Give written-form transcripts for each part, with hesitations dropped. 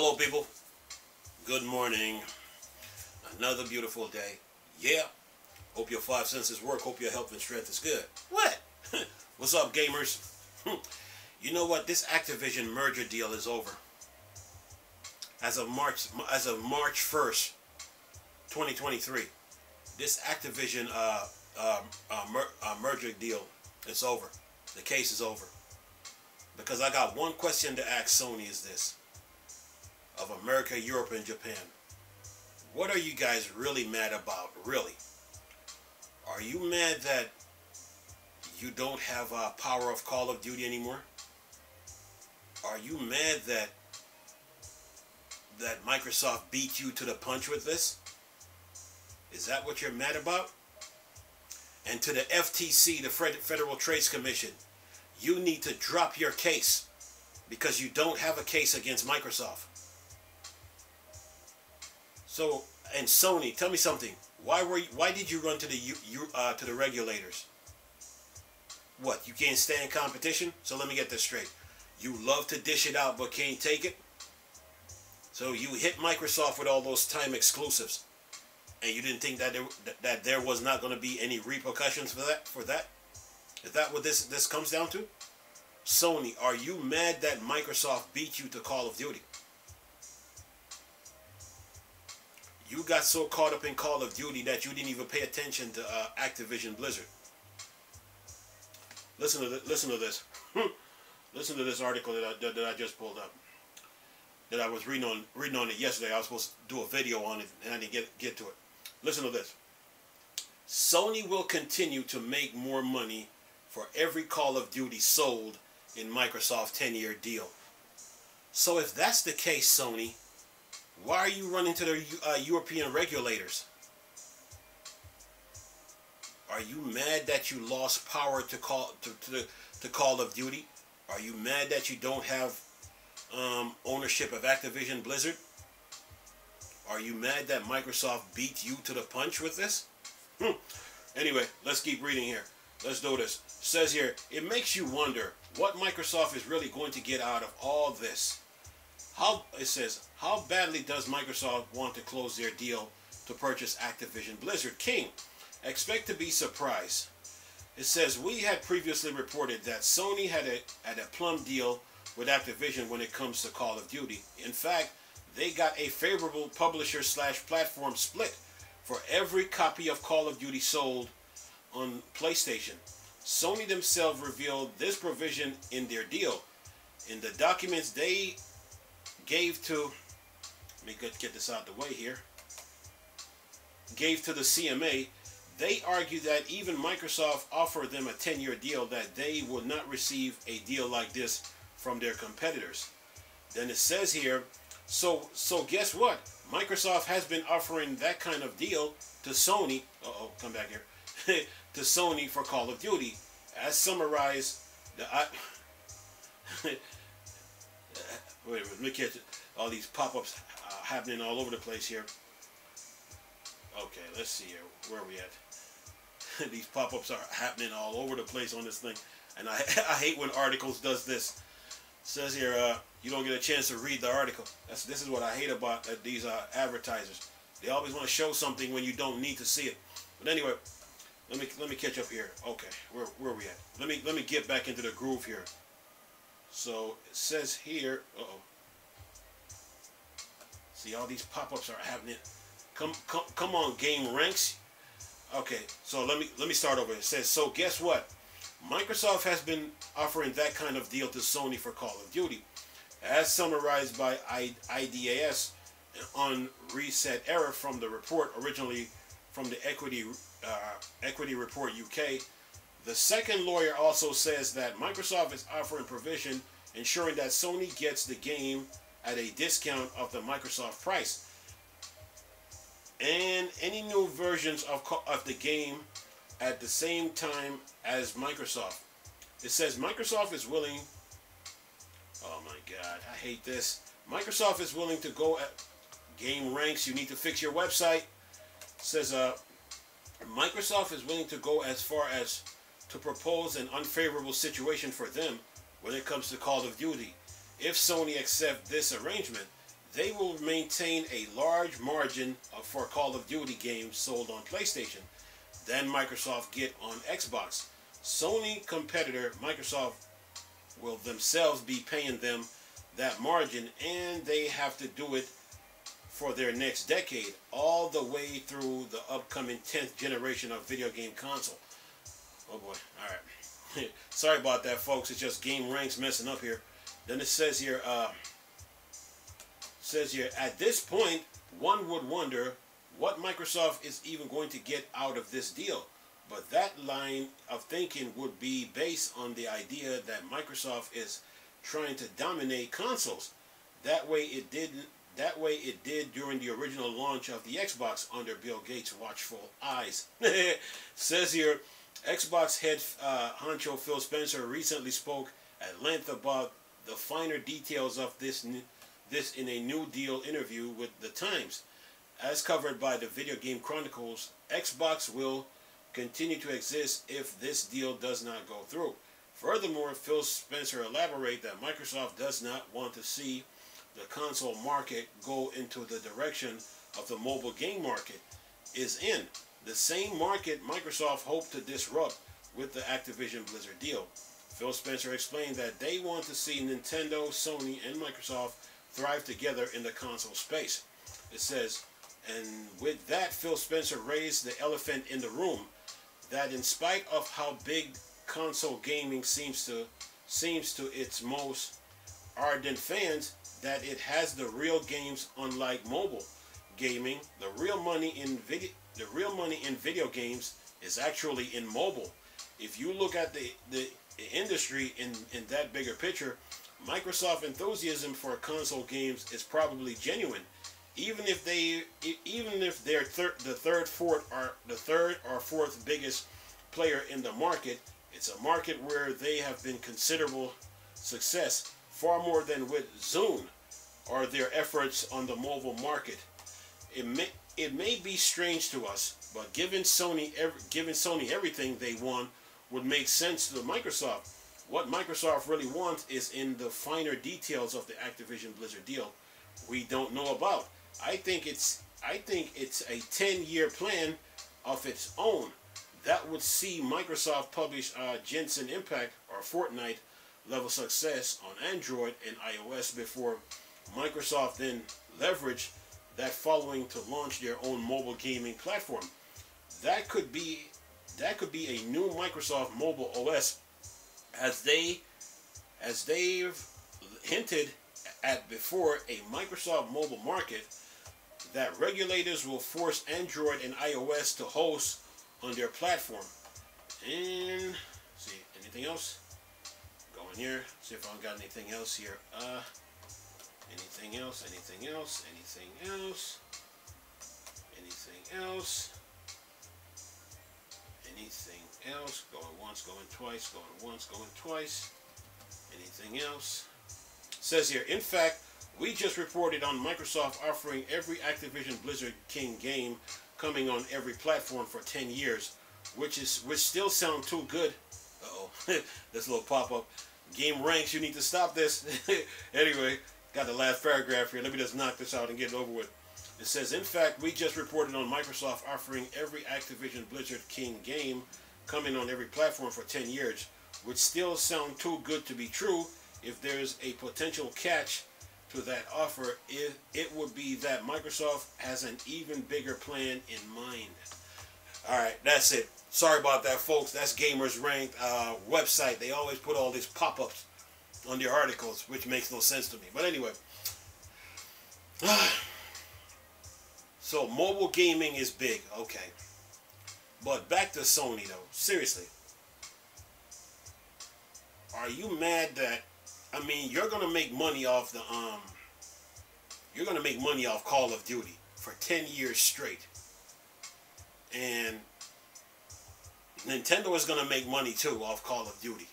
Hello people, good morning, another beautiful day. Yeah, hope your five senses work, hope your health and strength is good. What? What's up gamers? You know what, this Activision merger deal is over. As of March 1st, 2023, this Activision merger deal is over. The case is over. Because I got one question to ask Sony is this. Of America, Europe, and Japan. What are you guys really mad about, really? Are you mad that you don't have power of Call of Duty anymore? Are you mad that Microsoft beat you to the punch with this? Is that what you're mad about? And to the FTC, the Federal Trade Commission, you need to drop your case because you don't have a case against Microsoft. So, and Sony, tell me something. Why did you run to the regulators? What? You can't stand competition? So let me get this straight. You love to dish it out but can't take it? So you hit Microsoft with all those time exclusives, and you didn't think that there was not going to be any repercussions for that? Is that what this comes down to? Sony, are you mad that Microsoft beat you to Call of Duty? You got so caught up in Call of Duty that you didn't even pay attention to Activision Blizzard. Listen to this. Listen to this article that I just pulled up. That I was reading on it yesterday. I was supposed to do a video on it and I didn't get to it. Listen to this. Sony will continue to make more money for every Call of Duty sold in Microsoft's 10-year deal. So if that's the case, Sony, why are you running to the European regulators? Are you mad that you lost power to Call of Duty? Are you mad that you don't have ownership of Activision Blizzard? Are you mad that Microsoft beat you to the punch with this? Anyway, let's keep reading here. Let's do this. It says here, it makes you wonder what Microsoft is really going to get out of all this. It says, how badly does Microsoft want to close their deal to purchase Activision Blizzard? King, expect to be surprised. It says, we had previously reported that Sony had a plum deal with Activision when it comes to Call of Duty. In fact, they got a favorable publisher/platform split for every copy of Call of Duty sold on PlayStation. Sony themselves revealed this provision in their deal. In the documents they gave to, let me get this out of the way here, gave to the CMA, they argued that even Microsoft offered them a 10-year deal that they would not receive a deal like this from their competitors. Then it says here, so guess what? Microsoft has been offering that kind of deal to Sony, come back here, to Sony for Call of Duty. As summarized, wait, let me catch it. All these pop-ups happening all over the place here. Okay, let's see here. Where are we at? These pop-ups are happening all over the place on this thing. And I hate when articles does this. It says here, you don't get a chance to read the article. This is what I hate about these advertisers. They always want to show something when you don't need to see it. But anyway, let me catch up here. Okay, where are we at? Let me get back into the groove here. So it says here, see, all these pop-ups are happening. Come on, game ranks. Okay, so let me start over. It says, so guess what? Microsoft has been offering that kind of deal to Sony for Call of Duty, as summarized by IDAS on Reset Error from the report, originally from the Equity Report UK. The second lawyer also says that Microsoft is offering provision ensuring that Sony gets the game at a discount of the Microsoft price and any new versions of the game at the same time as Microsoft. It says Microsoft is willing, oh my god, I hate this. Microsoft is willing to go at game ranks. You need to fix your website. It says Microsoft is willing to go as far as to propose an unfavorable situation for them when it comes to Call of Duty. If Sony accepts this arrangement, they will maintain a large margin for Call of Duty games sold on PlayStation than Microsoft get on Xbox. Sony competitor Microsoft will themselves be paying them that margin, and they have to do it for their next decade, all the way through the upcoming 10th generation of video game console. Oh boy, alright. Sorry about that, folks. It's just Game Ranks messing up here. Then it says here, at this point, one would wonder what Microsoft is even going to get out of this deal. But that line of thinking would be based on the idea that Microsoft is trying to dominate consoles. That way it did during the original launch of the Xbox under Bill Gates' watchful eyes. Says here, Xbox head honcho Phil Spencer recently spoke at length about the finer details of this in a New Deal interview with The Times. As covered by the Video Game Chronicles, Xbox will continue to exist if this deal does not go through. Furthermore, Phil Spencer elaborated that Microsoft does not want to see the console market go into the direction of the mobile game market is in, the same market Microsoft hoped to disrupt with the Activision Blizzard deal. Phil Spencer explained that they want to see Nintendo, Sony, and Microsoft thrive together in the console space. It says, and with that, Phil Spencer raised the elephant in the room, that in spite of how big console gaming seems to its most ardent fans, that it has the real games unlike mobile gaming. The real money in video games is actually in mobile. If you look at the industry in that bigger picture, Microsoft enthusiasm for console games is probably genuine. Even if they're the third or fourth biggest player in the market, it's a market where they have been considerable success, far more than with Zune or their efforts on the mobile market. It may be strange to us, but giving Sony everything they want would make sense to Microsoft. What Microsoft really wants is in the finer details of the Activision Blizzard deal we don't know about. I think it's a 10-year plan of its own that would see Microsoft publish Genshin Impact or Fortnite level success on Android and iOS before Microsoft then leverage that following to launch their own mobile gaming platform. That could be a new Microsoft mobile OS, as they've hinted at before, a Microsoft mobile market that regulators will force Android and iOS to host on their platform. And see, anything else? Go in here, see if I got anything else here. Anything else? Anything else? Anything else? Anything else? Anything else? Going once, going twice, going once, going twice. Anything else? Says here, in fact, we just reported on Microsoft offering every Activision Blizzard King game coming on every platform for 10 years, which still sound too good. Uh-oh, this little pop-up. Game Ranks, you need to stop this. Anyway, got the last paragraph here. Let me just knock this out and get it over with. It says, in fact, we just reported on Microsoft offering every Activision Blizzard King game coming on every platform for 10 years, which still sound too good to be true. If there's a potential catch to that offer, it would be that Microsoft has an even bigger plan in mind. Alright, that's it. Sorry about that, folks. That's Gamers Ranked website. They always put all these pop-ups on their articles, which makes no sense to me. But anyway. So, mobile gaming is big. Okay. But back to Sony, though. Seriously. Are you mad that... I mean, you're going to make money off the... You're going to make money off Call of Duty for 10 years straight. And Nintendo is going to make money, too, off Call of Duty.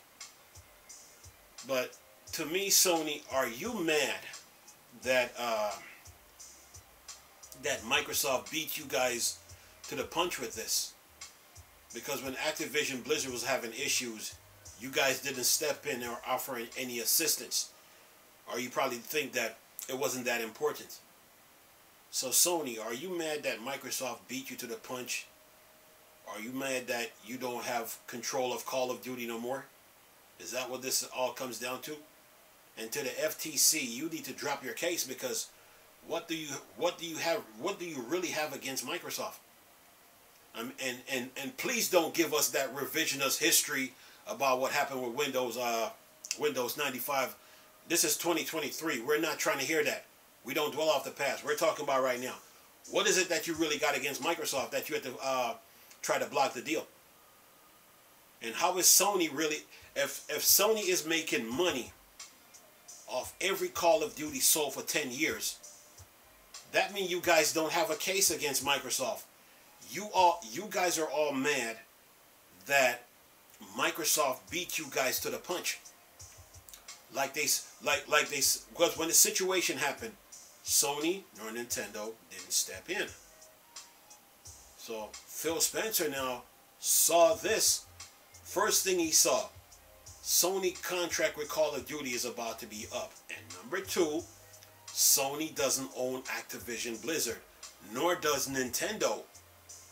But to me, Sony, are you mad that that Microsoft beat you guys to the punch with this? Because when Activision Blizzard was having issues, you guys didn't step in or offer any assistance. Or you probably think that it wasn't that important. So Sony, are you mad that Microsoft beat you to the punch? Are you mad that you don't have control of Call of Duty no more? Is that what this all comes down to? And to the FTC, you need to drop your case, because what do you really have against Microsoft? And please don't give us that revisionist history about what happened with Windows 95. This is 2023. We're not trying to hear that. We don't dwell off the past. We're talking about right now. What is it that you really got against Microsoft that you had to try to block the deal? And how is Sony really, if Sony is making money off every Call of Duty sold for 10 years, that means you guys don't have a case against Microsoft. You guys are all mad that Microsoft beat you guys to the punch. Because when the situation happened, Sony nor Nintendo didn't step in. So Phil Spencer now saw this. First thing he saw, Sony contract with Call of Duty is about to be up. And number two, Sony doesn't own Activision Blizzard, nor does Nintendo,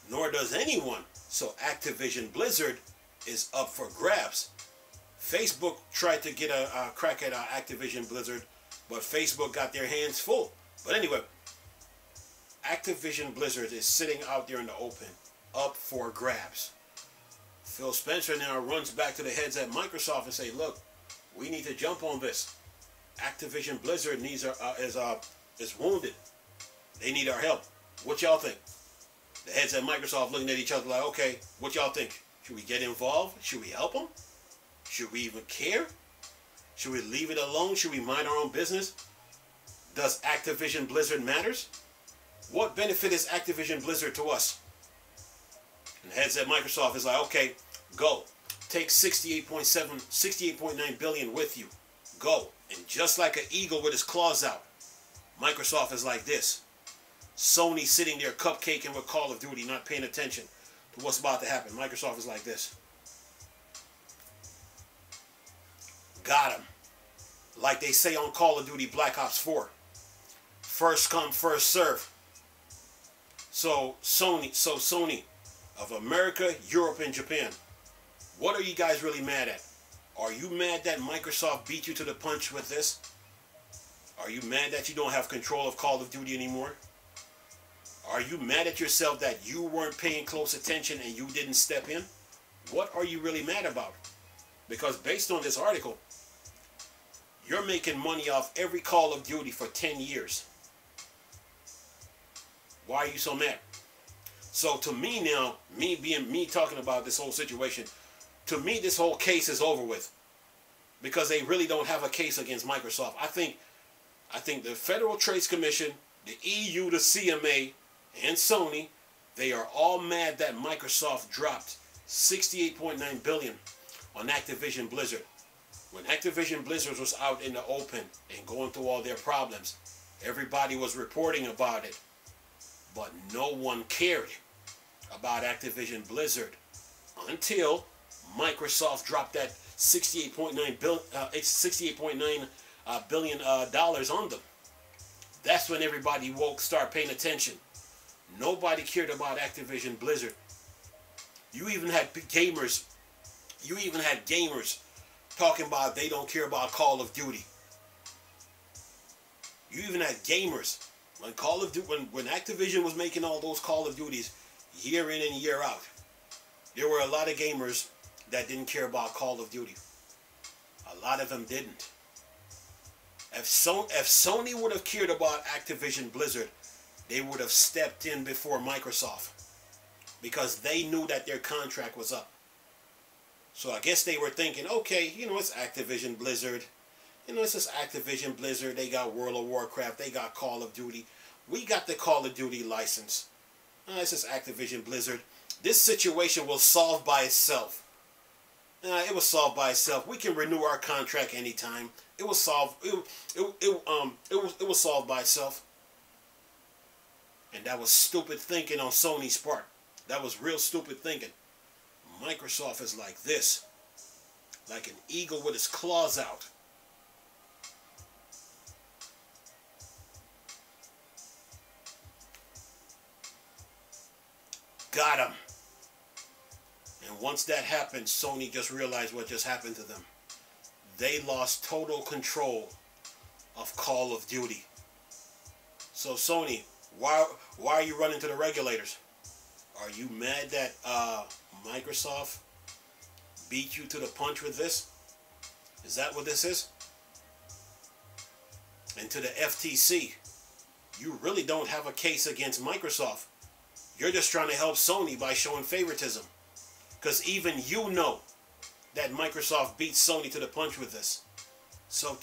nor does anyone. So Activision Blizzard is up for grabs. Facebook tried to get a crack at Activision Blizzard, but Facebook got their hands full. But anyway, Activision Blizzard is sitting out there in the open, up for grabs. Phil Spencer now runs back to the heads at Microsoft and say, look, we need to jump on this. Activision Blizzard is wounded. They need our help. What y'all think? The heads at Microsoft looking at each other like, okay, what y'all think? Should we get involved? Should we help them? Should we even care? Should we leave it alone? Should we mind our own business? Does Activision Blizzard matters? What benefit is Activision Blizzard to us? And the heads at Microsoft is like, okay, go. Take 68.9 billion with you. Go. And just like an eagle with his claws out, Microsoft is like this. Sony sitting there cupcaking with Call of Duty, not paying attention to what's about to happen. Microsoft is like this. Got him. Like they say on Call of Duty Black Ops 4. First come, first serve. So Sony of America, Europe, and Japan, what are you guys really mad at? Are you mad that Microsoft beat you to the punch with this? Are you mad that you don't have control of Call of Duty anymore? Are you mad at yourself that you weren't paying close attention and you didn't step in? What are you really mad about? Because based on this article, you're making money off every Call of Duty for 10 years. Why are you so mad? So to me now, me talking about this whole situation, to me this whole case is over with. Because they really don't have a case against Microsoft. I think the Federal Trade Commission, the EU, the CMA, and Sony, they are all mad that Microsoft dropped 68.9 billion on Activision Blizzard. When Activision Blizzard was out in the open and going through all their problems, everybody was reporting about it. But no one cared about Activision Blizzard until Microsoft dropped that $68.9 billion on them. That's when everybody woke, start paying attention. Nobody cared about Activision Blizzard. You even had gamers talking about they don't care about Call of Duty. You even had gamers when when Activision was making all those Call of Duties year in and year out. There were a lot of gamers that didn't care about Call of Duty. A lot of them didn't. If Sony would have cared about Activision Blizzard, they would have stepped in before Microsoft, because they knew that their contract was up. So I guess they were thinking, okay, it's Activision Blizzard. It's just Activision Blizzard. They got World of Warcraft. They got Call of Duty. We got the Call of Duty license. It's just Activision Blizzard. This situation will solve by itself. It was solved by itself. We can renew our contract anytime. It was solved. It was solved by itself. And that was stupid thinking on Sony's part. That was real stupid thinking. Microsoft is like this, like an eagle with its claws out. got them. And once that happened, Sony just realized what just happened to them. They lost total control of Call of Duty. So Sony, why are you running to the regulators? Are you mad that Microsoft beat you to the punch with this? Is that what this is? And to the FTC, you really don't have a case against Microsoft. You're just trying to help Sony by showing favoritism. Because even you know that Microsoft beat Sony to the punch with this. So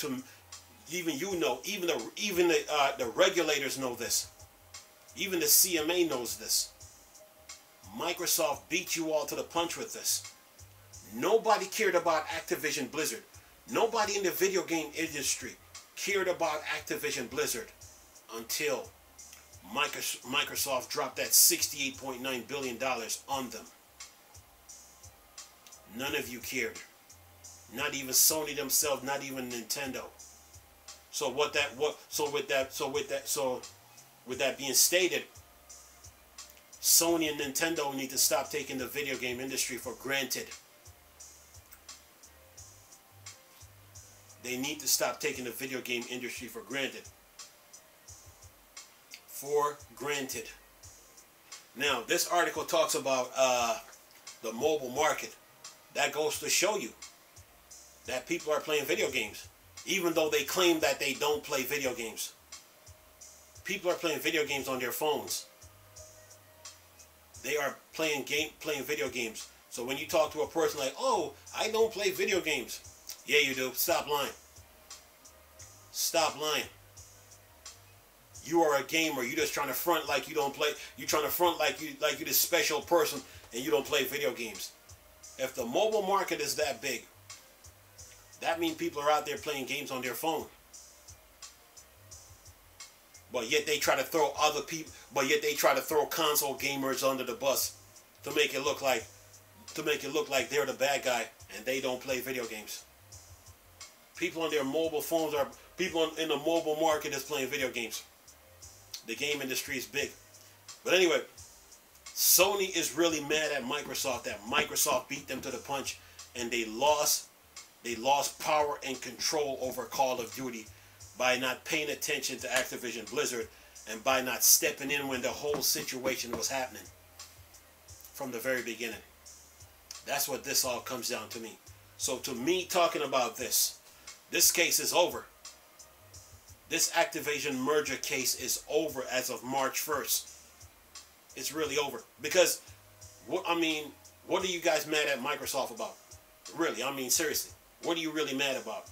even you know, even the regulators know this. Even the CMA knows this. Microsoft beat you all to the punch with this. Nobody cared about Activision Blizzard. Nobody in the video game industry cared about Activision Blizzard until Microsoft dropped that $68.9 billion on them. None of you cared. Not even Sony themselves, not even Nintendo. So with that being stated, Sony and Nintendo need to stop taking the video game industry for granted. They need to stop taking the video game industry for granted. For granted. Now, this article talks about the mobile market. That goes to show you that people are playing video games, even though they claim that they don't play video games. People are playing video games on their phones. They are playing video games. So when you talk to a person like, "Oh, I don't play video games," yeah, you do. Stop lying. Stop lying. You are a gamer. You're just trying to front like you don't play. You're trying to front like you're this special person and you don't play video games. If the mobile market is that big, that means people are out there playing games on their phone. But yet they try to throw other people. But yet they try to throw console gamers under the bus to make it look like they're the bad guy and they don't play video games. People on their mobile phones are people in the mobile market is playing video games. The game industry is big. But anyway, Sony is really mad at Microsoft that Microsoft beat them to the punch and they lost power and control over Call of Duty by not paying attention to Activision Blizzard and by not stepping in when the whole situation was happening from the very beginning. That's what this all comes down to me. So to me, talking about this case is over. This Activision merger case is over as of March 1st. It's really over. Because, what are you guys mad at Microsoft about? Really, seriously. What are you really mad about?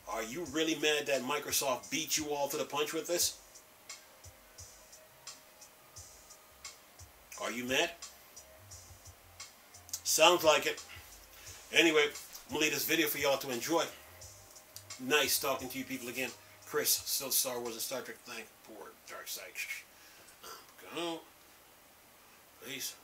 Are you really mad that Microsoft beat you all to the punch with this? Are you mad? Sounds like it. Anyway, I'm going to leave this video for y'all to enjoy. Nice talking to you people again. Chris, still Star Wars and Star Trek. Thank poor Dark Side. Go. Peace.